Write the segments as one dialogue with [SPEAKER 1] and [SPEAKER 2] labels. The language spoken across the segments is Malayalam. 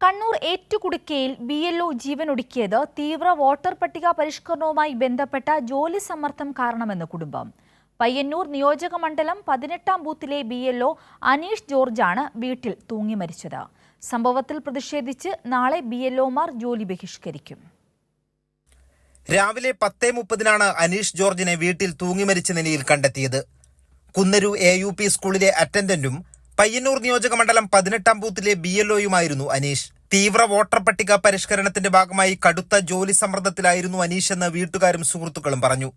[SPEAKER 1] കണ്ണൂർ ഏറ്റുകുടുക്കയിൽ BLO ജീവനൊടുക്കിയത് തീവ്ര വോട്ടർ പട്ടിക പരിഷ്കരണവുമായി ബന്ധപ്പെട്ട ജോലി സമ്മർദ്ദം കാരണമെന്ന് കുടുംബം. പയ്യന്നൂർ നിയോജക മണ്ഡലം 18-ാം ബൂത്തിലെ BLO അനീഷ് ജോർജാണ് വീട്ടിൽ തൂങ്ങി മരിച്ചത്. സംഭവത്തിൽ പ്രതിഷേധിച്ച് നാളെ BLOമാർ ജോലി ബഹിഷ്കരിക്കും.
[SPEAKER 2] രാവിലെ 10:30-നാണ് അനീഷ് ജോർജിനെ വീട്ടിൽ തൂങ്ങി മരിച്ച നിലയിൽ കണ്ടെത്തിയത്. കുന്നരു AUP സ്കൂളിലെ അറ്റൻഡന്റും പയ്യന്നൂർ നിയോജക മണ്ഡലം 18-ാം ബൂത്തിലെ BLOയുമായിരുന്നു അനീഷ്. തീവ്ര വോട്ടർ പട്ടിക പരിഷ്കരണത്തിന്റെ ഭാഗമായി കടുത്ത ജോലി സമ്മർദ്ദത്തിലായിരുന്നു അനീഷ് എന്ന് വീട്ടുകാരും സുഹൃത്തുക്കളും പറഞ്ഞു.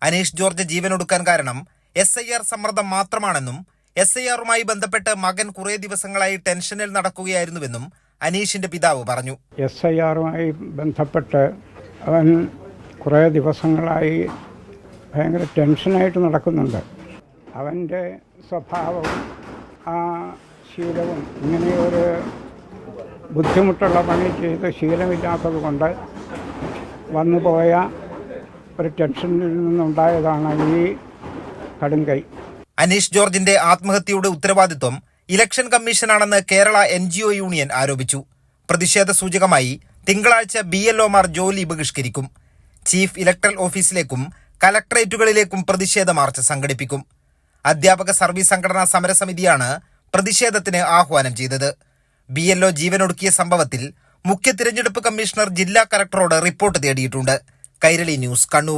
[SPEAKER 2] അനീഷ് ജോർജ് ജീവനൊടുക്കാൻ കാരണം SIR സമ്മർദ്ദം മാത്രമാണെന്നും SIRുമായി ബന്ധപ്പെട്ട് മകൻ കുറേ ദിവസങ്ങളായി ടെൻഷനിൽ നടക്കുകയായിരുന്നുവെന്നും അനീഷിന്റെ പിതാവ് പറഞ്ഞു.
[SPEAKER 3] SIRുമായി ബന്ധപ്പെട്ട് അവൻ കുറേ ദിവസങ്ങളായി ഭയങ്കര ടെൻഷനായിട്ട് നടക്കുന്നുണ്ട്. അവൻ്റെ സ്വഭാവവും ആ ശീലവും ഇങ്ങനെയൊരു ബുദ്ധിമുട്ടുള്ള പണി ചെയ്ത് ശീലമില്ലാത്തത് കൊണ്ട് വന്നുപോയ ഒരു ടെൻഷനിൽ നിന്നുണ്ടായതാണ് ഈ കടുങ്കൈ.
[SPEAKER 2] അനീഷ് ജോർജിന്റെ ആത്മഹത്യയുടെ ഉത്തരവാദിത്വം ഇലക്ഷൻ കമ്മീഷനാണെന്ന് കേരള NGO യൂണിയൻ ആരോപിച്ചു. പ്രതിഷേധ സൂചകമായി തിങ്കളാഴ്ച BLOമാർ ജോലി ബഹിഷ്കരിക്കും. ചീഫ് ഇലക്ടറൽ ഓഫീസിലേക്കും കലക്ടറേറ്റുകളിലേക്കും പ്രതിഷേധ മാർച്ച് സംഘടിപ്പിക്കും. അധ്യാപക സർവീസ് സംഘടനാ സമരസമിതിയാണ് പ്രതിഷേധത്തിന് ആഹ്വാനം ചെയ്തത്. BLO ജീവനൊടുക്കിയ സംഭവത്തിൽ മുഖ്യ തിരഞ്ഞെടുപ്പ് കമ്മീഷണർ ജില്ലാ കലക്ടറോട് റിപ്പോർട്ട് തേടിയിട്ടുണ്ട്. കൈരളി ന്യൂസ്, കണ്ണൂർ.